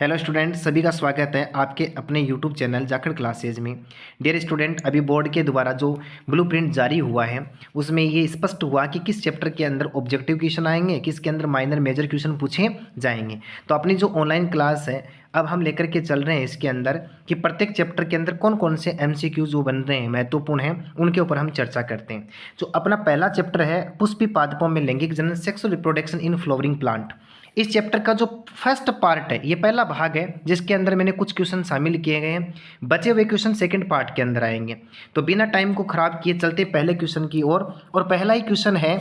Hello student, सभी का स्वागत है आपके अपने यूट्यूब चैनल जाखड़ क्लासेज में। डियर स्टूडेंट, अभी बोर्ड के द्वारा जो ब्लूप्रिंट जारी हुआ है उसमें ये स्पष्ट हुआ कि किस चैप्टर के अंदर ऑब्जेक्टिव क्वेश्चन आएंगे, किसके अंदर माइनर मेजर क्वेश्चन पूछे जाएंगे। तो अपनी जो ऑनलाइन क्लास है अब हम लेकर के चल रहे हैं इसके अंदर कि प्रत्येक चैप्टर के अंदर कौन कौन से MCQ जो बन रहे हैं महत्वपूर्ण हैं उनके ऊपर हम चर्चा करते हैं। जो अपना पहला चैप्टर है पुष्पी पादपों में लैंगिक जनन, sexual reproduction in flowering plant. इस चैप्टर का जो फर्स्ट पार्ट है, ये पहला भाग है जिसके अंदर मैंने कुछ क्वेश्चन शामिल किए गए हैं। बचे हुए क्वेश्चन सेकंड पार्ट के अंदर आएंगे। तो बिना टाइम को खराब किए चलते पहले क्वेश्चन की ओर। और पहला ही क्वेश्चन है,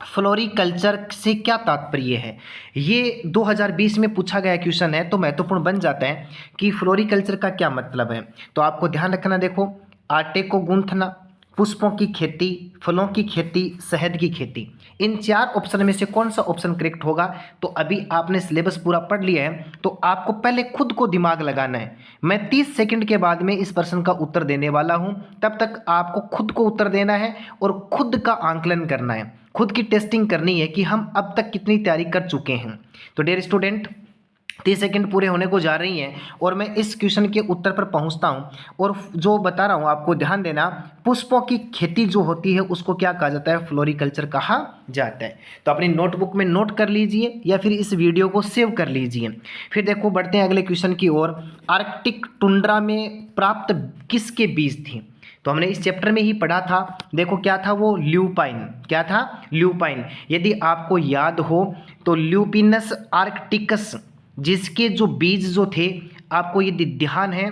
फ्लोरिकल्चर से क्या तात्पर्य है। ये 2020 में पूछा गया क्वेश्चन है, तो महत्वपूर्ण बन जाता है कि फ्लोरिकल्चर का क्या मतलब है। तो आपको ध्यान रखना, देखो, आटे को गूंथना, पुष्पों की खेती, फलों की खेती, शहद की खेती, इन चार ऑप्शन में से कौन सा ऑप्शन करेक्ट होगा। तो अभी आपने सिलेबस पूरा पढ़ लिया है तो आपको पहले खुद को दिमाग लगाना है। मैं 30 सेकंड के बाद में इस प्रश्न का उत्तर देने वाला हूं, तब तक आपको खुद को उत्तर देना है और खुद का आंकलन करना है, खुद की टेस्टिंग करनी है कि हम अब तक कितनी तैयारी कर चुके हैं। तो डियर स्टूडेंट, 30 सेकंड पूरे होने को जा रही हैं और मैं इस क्वेश्चन के उत्तर पर पहुंचता हूं। और जो बता रहा हूं आपको ध्यान देना, पुष्पों की खेती जो होती है उसको क्या कहा जाता है, फ्लोरिकल्चर कहा जाता है। तो अपनी नोटबुक में नोट कर लीजिए या फिर इस वीडियो को सेव कर लीजिए। फिर देखो बढ़ते हैं अगले क्वेश्चन की ओर। आर्कटिक टुंड्रा में प्राप्त किसके बीज थी। तो हमने इस चैप्टर में ही पढ़ा था, देखो क्या था वो, ल्यूपाइन। क्या था, ल्यूपाइन। यदि आपको याद हो तो ल्यूपिनस आर्कटिकस, जिसके जो बीज जो थे, आपको यदि ध्यान है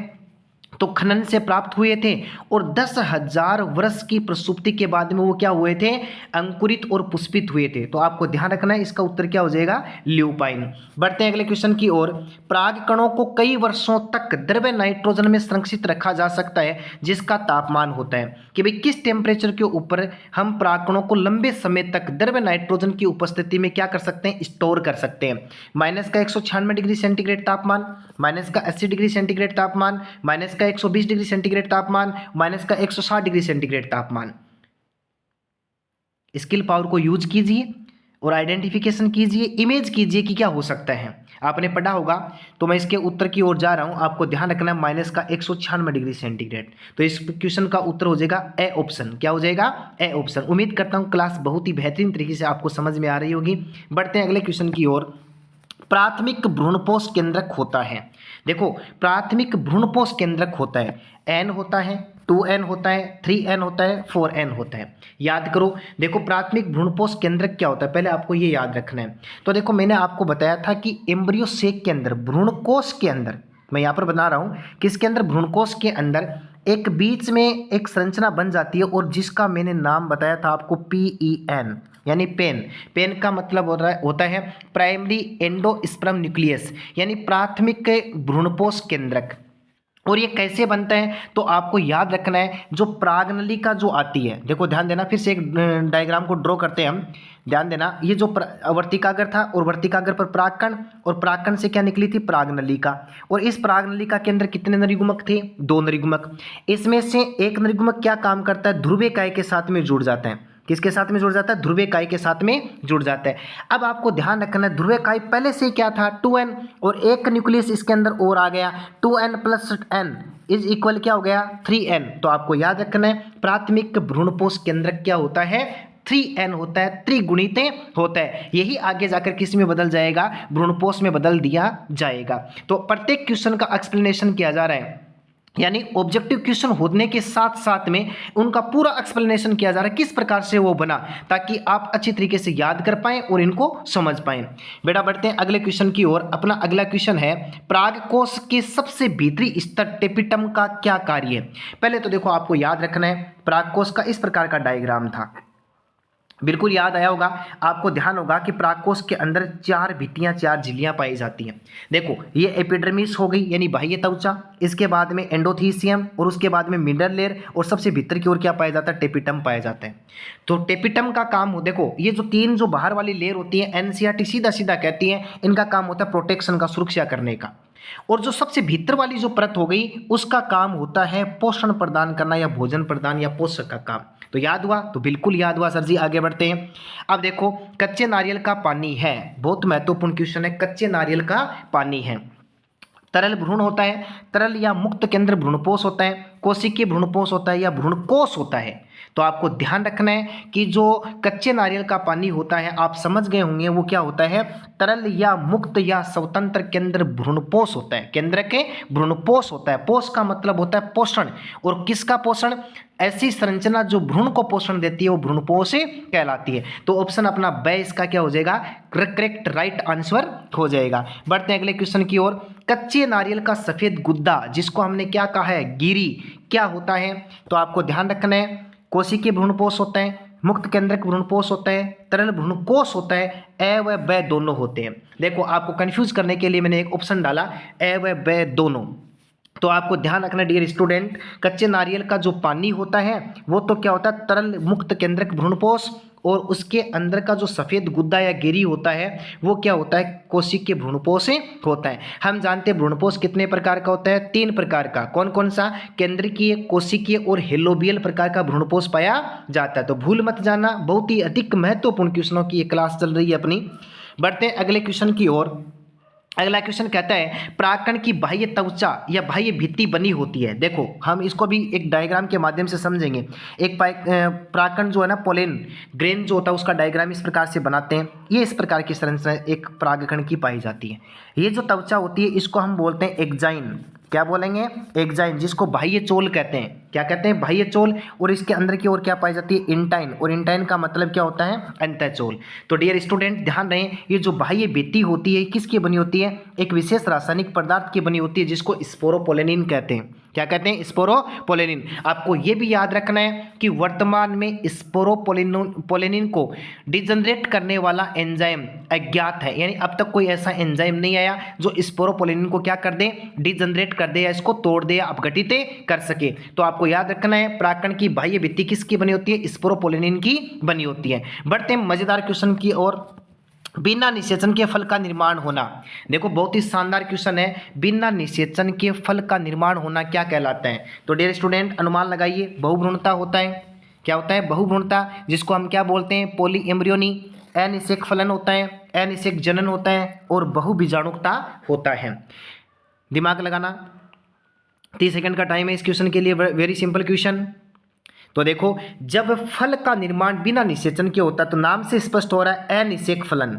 तो खनन से प्राप्त हुए थे और 10,000 वर्ष की प्रसुप्ति के बाद में वो क्या हुए थे, अंकुरित और पुष्पित हुए थे। तो आपको ध्यान रखना है, इसका उत्तर क्या हो जाएगा, ल्यूपाइन। बढ़ते हैं अगले क्वेश्चन की ओर। पराग कणों को कई वर्षों तक द्रव्य नाइट्रोजन में संरक्षित रखा जा सकता है जिसका तापमान होता है, कि भाई किस टेम्परेचर के ऊपर हम पराग कणों को लंबे समय तक द्रव्य नाइट्रोजन की उपस्थिति में क्या कर सकते हैं, स्टोर कर सकते हैं। माइनस का 196 डिग्री सेंटीग्रेड तापमान, माइनस का 80 डिग्री सेंटीग्रेड तापमान, माइनस का 120 डिग्री सेंटीग्रेड तापमान, माइनस का 160 डिग्री सेंटीग्रेड तापमान। स्किल पावर को यूज कीजिए और आइडेंटिफिकेशन कीजिए, इमेज कीजिए कि क्या हो सकता है। आपने पढ़ा होगा, तो मैं इसके उत्तर की ओर जा रहा हूं। आपको ध्यान रखना है माइनस का 196 डिग्री सेंटीग्रेड। तो इस क्वेश्चन का उत्तर हो जाएगा ए ऑप्शन। क्या हो जाएगा, ए ऑप्शन। उम्मीद करता हूं क्लास बहुत ही बेहतरीन तरीके से आपको समझ में आ रही होगी। बढ़ते हैं अगले क्वेश्चन की ओर। प्राथमिक भ्रूणपोष केंद्रक होता है। देखो, प्राथमिक भ्रूणपोष केंद्रक होता है, एन होता है, 2n होता है, 3n होता है, 4n होता है। याद करो, देखो प्राथमिक भ्रूणपोष केंद्रक क्या होता है, पहले आपको ये याद रखना है। तो देखो मैंने आपको बताया था कि एम्ब्रियो सेक के अंदर, भ्रूणकोष के अंदर, मैं यहाँ पर बना रहा हूँ किसके अंदर, भ्रूणकोष के अंदर एक बीच में एक संरचना बन जाती है और जिसका मैंने नाम बताया था आपको, PEN, यानी पेन। पेन का मतलब होता है प्राइमरी एंडोस्पर्म न्यूक्लियस, यानी प्राथमिक भ्रूणपोष केंद्रक। और ये कैसे बनता है, तो आपको याद रखना है, जो प्रागनली का जो आती है, देखो ध्यान देना, फिर से एक डायग्राम को ड्रॉ करते हैं हम। ध्यान देना, ये जो वर्तिकाग्र था और वर्तिकाग्र पर प्रागकण, और प्रागकण से क्या निकली थी, प्रागनलिका। और इस प्रागनलिका के अंदर कितने नरिगुमक थे, 2 नरिगुमक। इसमें से एक नरिगुमक क्या काम करता है, ध्रुवीय काय के साथ में जुड़ जाता है। किसके साथ में जुड़ जाता है, ध्रुवीय काय के साथ में जुड़ जाता है। अब आपको ध्यान रखना है, ध्रुवीय काय पहले से क्या था, 2n, और एक न्यूक्लियस इसके अंदर और आ गया, 2n plus n is equal क्या हो गया, 3n। तो आपको याद रखना है प्राथमिक भ्रूणपोष केंद्रक क्या होता है, 3n होता है, त्रिगुणित होता है। यही आगे जाकर किस में बदल जाएगा, भ्रूणपोष में बदल दिया जाएगा। तो प्रत्येक क्वेश्चन का एक्सप्लेनेशन किया जा रहा है, यानी ऑब्जेक्टिव क्वेश्चन होने के साथ साथ में उनका पूरा एक्सप्लेनेशन किया जा रहा है, किस प्रकार से वो बना, ताकि आप अच्छी तरीके से याद कर पाएं और इनको समझ पाएं। बेटा बढ़ते हैं अगले क्वेश्चन की ओर। अपना अगला क्वेश्चन है, परागकोश के सबसे भीतरी स्तर टेपिटम का क्या कार्य है। पहले तो देखो आपको याद रखना है, परागकोश का इस प्रकार का डायग्राम था, बिल्कुल याद आया होगा आपको। ध्यान होगा कि परागकोश के अंदर 4 भित्तियां, 4 झिल्लियां पाई जाती हैं। देखो ये एपिडर्मिस हो गई, यानी बाह्य त्वचा, इसके बाद में एंडोथीसियम, और उसके बाद में मिडल लेयर, और सबसे भीतर की ओर क्या पाया जाता है, टेपिटम पाया जाता है। तो टेपिटम का काम हो, देखो ये जो 3 जो बाहर वाली लेयर होती है, NCERT सीधा सीधा कहती है, इनका काम होता है प्रोटेक्शन का, सुरक्षा करने का। और जो सबसे भीतर वाली जो परत हो गई, उसका काम होता है पोषण प्रदान करना, या भोजन प्रदान, या पोषक का काम। तो याद हुआ, तो बिल्कुल याद हुआ सर जी। आगे बढ़ते हैं। अब देखो, कच्चे नारियल का पानी है, बहुत महत्वपूर्ण क्वेश्चन है, कच्चे नारियल का पानी है, तरल भ्रूण होता है, तरल या मुक्त केंद्र भ्रूणपोष होता है, कोशिकीय भ्रूणपोष होता है या भ्रूणकोष होता है। तो आपको ध्यान रखना है कि जो कच्चे नारियल का पानी होता है, आप समझ गए होंगे वो क्या होता है, तरल या मुक्त या स्वतंत्र केंद्र भ्रूणपोष होता है। केंद्र के भ्रूणपोष होता है। पोष का मतलब होता है पोषण, और किसका पोषण, ऐसी संरचना जो भ्रूण को पोषण देती है वो भ्रूणपोष कहलाती है। तो ऑप्शन अपना ब इसका क्या हो जाएगा, करेक्ट राइट आंसर हो जाएगा। बढ़ते हैं अगले क्वेश्चन की ओर। कच्चे नारियल का सफेद गुद्दा, जिसको हमने क्या कहा है, गिरी, क्या होता है? तो आपको ध्यान रखना है, कोशिकीय भ्रूणपोष होता है, मुक्त केंद्रक भ्रूणपोष होता है, तरल भ्रूणकोष होता है, ए व ब दोनों होते हैं। देखो आपको कंफ्यूज करने के लिए मैंने एक ऑप्शन डाला, ए व ब दोनों। तो आपको ध्यान रखना डियर स्टूडेंट, कच्चे नारियल का जो पानी होता है वो तो क्या होता है, तरल मुक्त केंद्रक भ्रूणपोष, और उसके अंदर का जो सफ़ेद गुद्दा या गिरी होता है वो क्या होता है, कोशिकीय भ्रूणपोष होता है। हम जानते हैं भ्रूणपोष कितने प्रकार का होता है, 3 प्रकार का। कौन कौन सा, केंद्रकीय, कोशिकीय और हेलोबियल प्रकार का भ्रूणपोष पाया जाता है। तो भूल मत जाना, बहुत ही अधिक महत्वपूर्ण क्वेश्चनों की ये क्लास चल रही है अपनी। बढ़ते हैं अगले क्वेश्चन की ओर। अगला क्वेश्चन कहता है, प्राकण की बाह्य त्वचा या बाह्य भित्ति बनी होती है। देखो हम इसको भी एक डायग्राम के माध्यम से समझेंगे। एक प्राकण जो है ना, पोलेन ग्रेन जो होता है उसका डायग्राम इस प्रकार से बनाते हैं। ये इस प्रकार की संरचना एक परागकण की पाई जाती है। ये जो त्वचा होती है इसको हम बोलते हैं एक्जाइन। क्या बोलेंगे, एक्जाइन, जिसको बाह्य चोल कहते हैं। क्या कहते हैं, बाह्य चोल। और इसके अंदर की ओर क्या पाई जाती है, इंटाइन, और इंटाइन का मतलब क्या होता है, अंतःचोल। तो डियर स्टूडेंट ध्यान रहे, ये जो बाह्य भित्ति होती है किसकी बनी होती है, एक विशेष रासायनिक पदार्थ की बनी होती है जिसको स्पोरोपोलेनिन कहते हैं। क्या कहते हैं, स्पोरोपोलेनिन। आपको ये भी याद रखना है कि वर्तमान में स्पोरोपोलेनिन को डिजनरेट करने वाला एंजाइम अज्ञात है, यानी अब तक कोई ऐसा एंजाइम नहीं आया जो स्पोरोपोलेनिन को क्या कर दे, डिजनरेट कर दे या इसको तोड़ दे या अपघटित कर सके। तो आपको याद रखना है, प्राकण की बाह्य भित्ति किसकी बनी होती है, स्पोरोपोलेनिन की बनी होती है। बढ़ते हैं मजेदार क्वेश्चन की ओर। बिना निषेचन के फल का निर्माण होना। देखो बहुत ही शानदार क्वेश्चन है, बिना निषेचन के फल का निर्माण होना क्या कहलाता है। तो डियर स्टूडेंट अनुमान लगाइए, बहुभ्रूणता होता है। क्या होता है, बहुभ्रूणता, जिसको हम क्या बोलते हैं, पॉली एम्ब्रियोनी। अनिषेक फलन होता है, अनिषेक जनन होता है, और बहुबीजाणुकता होता है। दिमाग लगाना, 30 सेकंड का टाइम है इस क्वेश्चन के लिए। Very simple question. तो देखो जब फल का निर्माण बिना निषेचन के होता है तो नाम से स्पष्ट हो रहा है अनिषेक फलन।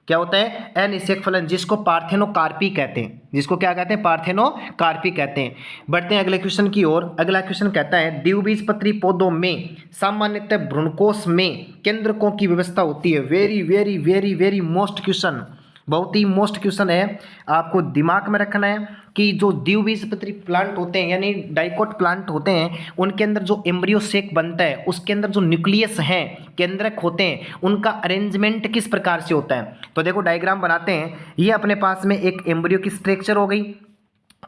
क्या होता है, अनिषेक फलन, जिसको पार्थेनोकार्पी कहते हैं। जिसको क्या कहते हैं, पार्थेनोकार्पी कहते हैं। बढ़ते हैं अगले क्वेश्चन की ओर। अगला क्वेश्चन कहता है, द्विबीजपत्री पौधों में सामान्यतः भ्रूणकोष में केंद्रकों की व्यवस्था होती है। Very very very very most question, बहुत ही मोस्ट क्वेश्चन है। आपको दिमाग में रखना है कि जो द्विबीजपत्री प्लांट होते हैं यानी डाइकोट प्लांट होते हैं, उनके अंदर जो एम्ब्रियो सेक बनता है उसके अंदर जो न्यूक्लियस हैं, केंद्रक होते हैं, उनका अरेंजमेंट किस प्रकार से होता है। तो देखो डायग्राम बनाते हैं। ये अपने पास में एक एम्ब्रियो की स्ट्रक्चर हो गई,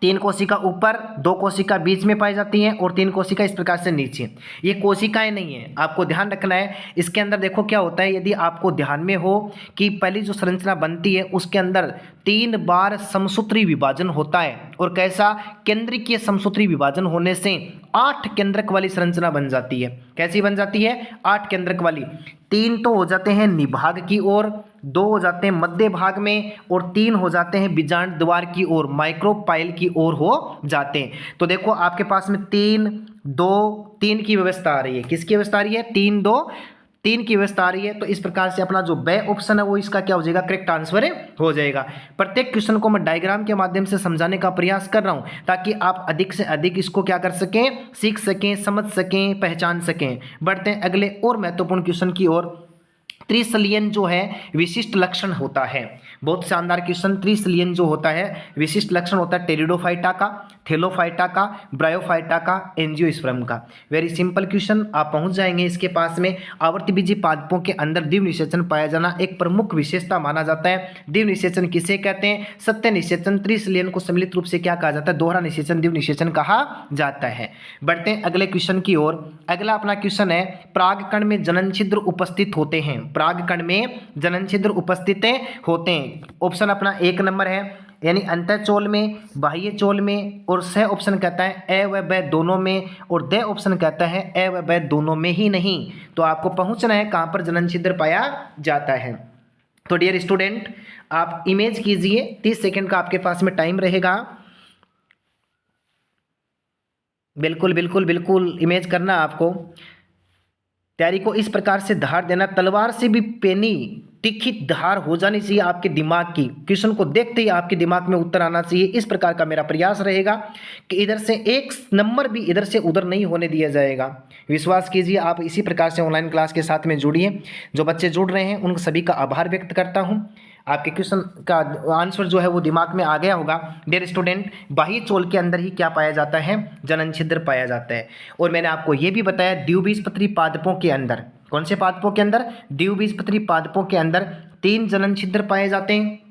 3 कोशिका ऊपर, 2 कोशिका बीच में पाई जाती हैं और 3 कोशिका इस प्रकार से नीचे। ये कोशिकाएं नहीं है, आपको ध्यान रखना है। इसके अंदर देखो क्या होता है, यदि आपको ध्यान में हो कि पहली जो संरचना बनती है उसके अंदर 3 बार समसूत्री विभाजन होता है, और कैसा, केंद्रकीय समसूत्री विभाजन होने से 8 केंद्रक वाली संरचना बन जाती है। कैसी बन जाती है, 8 केंद्रक वाली। 3 तो हो जाते हैं निभाग की ओर, 2 हो जाते हैं मध्य भाग में, और 3 हो जाते हैं बीजांड द्वार की ओर, माइक्रोपाइल की ओर हो जाते हैं। तो देखो आपके पास में 3 2 3 की व्यवस्था आ रही है। किसकी व्यवस्था आ रही है, 3 2 3 की व्यवस्था आ रही है। तो इस प्रकार से अपना जो बे ऑप्शन है वो इसका क्या हो जाएगा, करेक्ट आंसर हो जाएगा। प्रत्येक क्वेश्चन को मैं डायग्राम के माध्यम से समझाने का प्रयास कर रहा हूं ताकि आप अधिक से अधिक इसको क्या कर सकें, सीख सकें, समझ सकें, पहचान सकें। बढ़ते हैं अगले और महत्वपूर्ण क्वेश्चन की ओर। त्रिशलियन जो है विशिष्ट लक्षण होता है। बहुत शानदार क्वेश्चन। त्रिशलियन जो होता है विशिष्ट लक्षण होता है टेरिडोफाइटा का, थेलोफाइटा का, ब्रायोफाइटा का, एंजियोस्पर्म का। वेरी सिंपल क्वेश्चन, आप पहुंच जाएंगे इसके पास में। आवर्तबीजी पादपों के अंदर द्विनिषेचन पाया जाना एक प्रमुख विशेषता माना जाता है। द्विनिषेचन किसे कहते हैं, सत्य निषेचन। त्रिशलियन को सम्मिलित रूप से क्या कहा जाता है, दोहरा निषेचन, द्विनिषेचन कहा जाता है। बढ़ते हैं अगले क्वेश्चन की ओर। अगला अपना क्वेश्चन है, परागकण में जनन छिद्र उपस्थित होते हैं। परागकण में जनन छिद्र उपस्थित होते हैं। ऑप्शन अपना 1 नंबर है, यानी अंतःचोल में, बाह्य चोल में, और स ऑप्शन कहता है ए व ब दोनों में, और द ऑप्शन कहता है ए व ब दोनों में ही नहीं। तो आपको पहुंचना है कहां पर जनन छिद्र पाया जाता है। तो डियर स्टूडेंट आप इमेज कीजिए, 30 सेकंड का आपके पास में टाइम रहेगा। बिल्कुल बिल्कुल बिल्कुल इमेज करना आपको। तैयारी को इस प्रकार से धार देना, तलवार से भी पेनी तीखी धार हो जानी चाहिए आपके दिमाग की। क्वेश्चन को देखते ही आपके दिमाग में उत्तर आना चाहिए। इस प्रकार का मेरा प्रयास रहेगा कि इधर से एक नंबर भी इधर से उधर नहीं होने दिया जाएगा। विश्वास कीजिए, आप इसी प्रकार से ऑनलाइन क्लास के साथ में जुड़िए। जो बच्चे जुड़ रहे हैं उन सभी का आभार व्यक्त करता हूँ। आपके क्वेश्चन का आंसर जो है वो दिमाग में आ गया होगा। डियर स्टूडेंट, बाह्य चोल के अंदर ही क्या पाया जाता है? जनन छिद्र पाया जाता है। और मैंने आपको ये भी बताया द्विबीजपत्री पादपों के अंदर, कौन से पादपों के अंदर? द्विबीजपत्री पादपों के अंदर 3 जनन छिद्र पाए जाते हैं।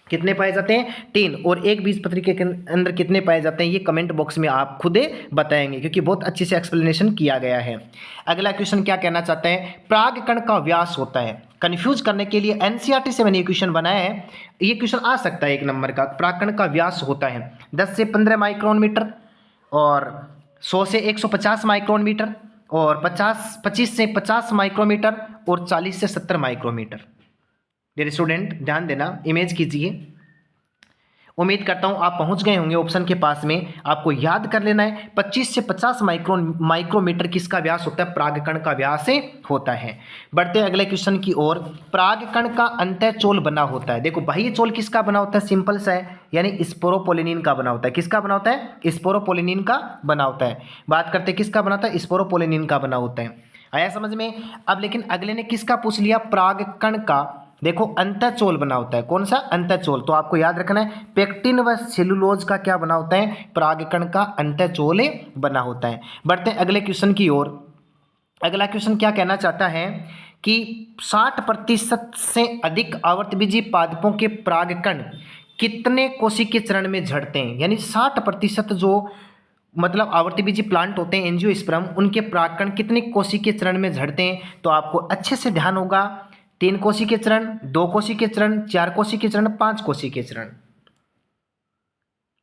कितने पाए जाते हैं? 3। और एक बीजपत्री के अंदर कितने पाए जाते हैं? ये कमेंट बॉक्स में आप खुद बताएंगे, क्योंकि बहुत अच्छे से एक्सप्लेनेशन किया गया है। अगला क्वेश्चन क्या कहना चाहते हैं? पराग कण का व्यास होता है। कंफ्यूज करने के लिए एनसीईआरटी से मैंने ये क्वेश्चन बनाया है। ये क्वेश्चन आ सकता है 1 नंबर का। पराग कण का व्यास होता है 10 से 15 माइक्रोन मीटर, और 100 से 150 माइक्रोन मीटर, और 25 से 50 माइक्रोमीटर, और 40 से 70 माइक्रोमीटर। डियर स्टूडेंट, ध्यान देना, इमेज कीजिए। उम्मीद करता हूं आप पहुंच गए होंगे ऑप्शन के पास में। आपको याद कर लेना है 25 से 50 माइक्रोमीटर किसका व्यास होता है? परागकण का व्यास होता है। बढ़ते हैं अगले क्वेश्चन की ओर। परागकण का अंतःचोल बना होता है। देखो, बाह्य चोल किसका बना होता है? सिंपल सा है, यानी स्पोरोपोलिनिन का बना होता है। किसका बना होता है? स्पोरोपोलिनिन का बना होता है। बात करते हैं किसका बना होता है? स्पोरोपोलिनिन का बना होता है। आया समझ में? अब लेकिन अगले ने किसका पूछ लिया? परागकण का। देखो, अंतःचोल बना होता है। कौन सा? अंतःचोल। तो आपको याद रखना है पेक्टिन व सेलुलोज का क्या बना होता है? परागकण का अंतःचोल बना होता है। बढ़ते हैं अगले क्वेश्चन की ओर। अगला क्वेश्चन क्या कहना चाहता है कि 60% से अधिक आवर्तबीजी पादपों के परागकण कितने कोशिकीय चरण में झड़ते हैं? यानी 60% जो मतलब आवर्तबीजी प्लांट होते हैं, एंजियोस्पर्म, उनके परागकण कितने कोशिकीय चरण में झड़ते हैं? तो आपको अच्छे से ध्यान होगा 3 कोशिकीय चरण, 2 कोशिकीय चरण, 4 कोशिकीय चरण, 5 कोशिकीय चरण।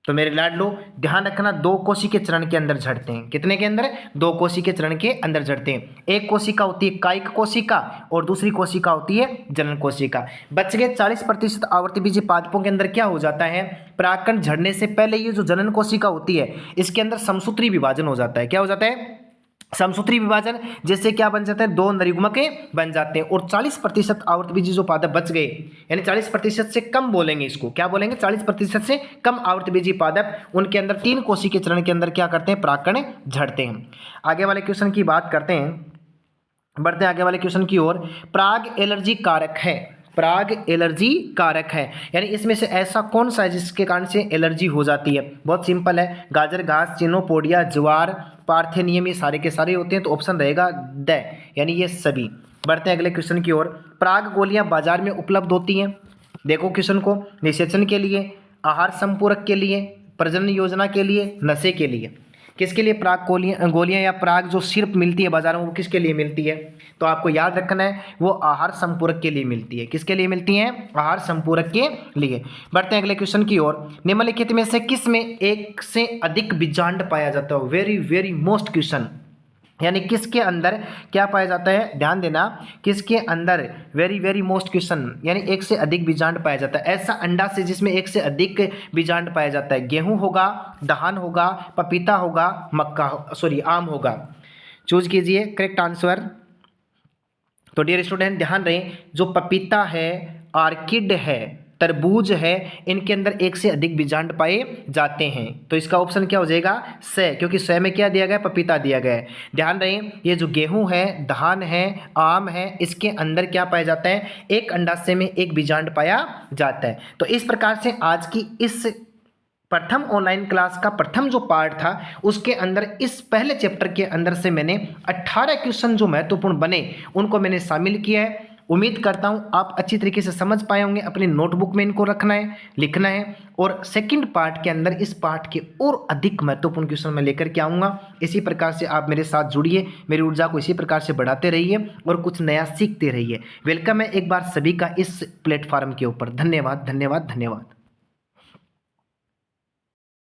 तो मेरे लाडलो, ध्यान रखना 2 कोशिकीय चरण के अंदर झड़ते हैं। कितने के अंदर? 2 कोशिकीय चरण के अंदर झड़ते हैं। एक कोशिका होती है कायिक कोशिका, और दूसरी कोशिका होती है जनन कोशिका। बच गए 40% आवर्तबीजी पादपों के अंदर क्या हो जाता है? परागकण झड़ने से पहले ये जो जनन कोशिका होती है, इसके अंदर समसूत्री विभाजन हो जाता है। क्या हो जाता है? समसूत्री विभाजन। जैसे क्या बन जाता है? 2 नरयुग्मक बन जाते हैं। और 40% आवर्तबीजी जो पादप बच गए, यानी 40% से कम बोलेंगे इसको, क्या बोलेंगे? 40% से कम आवर्तबीजी पादप, उनके अंदर 3 कोशिकीय चरण के अंदर क्या करते हैं? परागकण झड़ते हैं। आगे वाले क्वेश्चन की बात करते हैं। बढ़ते हैं आगे वाले क्वेश्चन की ओर। पराग एलर्जी कारक है। पराग एलर्जी कारक है, यानी इसमें से ऐसा कौन सा है जिसके कारण से एलर्जी हो जाती है? बहुत सिंपल है, गाजर घास, चिनोपोडिया, ज्वार, पार्थेनियम, ये सारे के सारे होते हैं। तो ऑप्शन रहेगा ड, यानी ये सभी। बढ़ते हैं अगले क्वेश्चन की ओर। पराग गोलियां बाजार में उपलब्ध होती हैं। देखो क्वेश्चन को, निषेचन के लिए, आहार संपूरक के लिए, प्रजनन योजना के लिए, नशे के लिए। किसके लिए पराग गोलियां या पराग जो सिर्फ मिलती है बाजार में, वो किसके लिए मिलती है? तो आपको याद रखना है वो आहार संपूरक के लिए मिलती है। किसके लिए मिलती है? आहार संपूरक के लिए। बढ़ते हैं अगले क्वेश्चन की ओर। निम्नलिखित में से किस में एक से अधिक बीजांड पाया जाता है? वेरी वेरी मोस्ट क्वेश्चन, यानी किसके अंदर क्या पाया जाता है? ध्यान देना, किसके अंदर? वेरी वेरी मोस्ट क्वेश्चन, यानी एक से अधिक बीजांड पाया जाता है। ऐसा अंडा से जिसमें एक से अधिक बीजांड पाया जाता है। गेहूं होगा, धान होगा, पपीता होगा, आम होगा। चूज कीजिए करेक्ट आंसर। तो डियर स्टूडेंट, ध्यान रहे, जो पपीता है, आर्किड है, तरबूज है, इनके अंदर एक से अधिक बीजांड पाए जाते हैं। तो इसका ऑप्शन क्या हो जाएगा? स, क्योंकि स में क्या दिया गया है? पपीता दिया गया है। ध्यान रहे, ये जो गेहूं है, धान है, आम है, इसके अंदर क्या पाया जाता है? एक अंडाशय में एक बीजांड पाया जाता है। तो इस प्रकार से आज की इस प्रथम ऑनलाइन क्लास का प्रथम जो पार्ट था, उसके अंदर इस पहले चैप्टर के अंदर से मैंने 18 क्वेश्चन जो महत्वपूर्ण बने उनको मैंने शामिल किया है। उम्मीद करता हूं आप अच्छी तरीके से समझ पाए होंगे। अपनी नोटबुक में इनको रखना है, लिखना है, और सेकंड पार्ट के अंदर इस पार्ट के और अधिक महत्वपूर्ण क्वेश्चन मैं लेकर के आऊँगा। इसी प्रकार से आप मेरे साथ जुड़िए, मेरी ऊर्जा को इसी प्रकार से बढ़ाते रहिए और कुछ नया सीखते रहिए। वेलकम है एक बार सभी का इस प्लेटफॉर्म के ऊपर। धन्यवाद धन्यवाद धन्यवाद।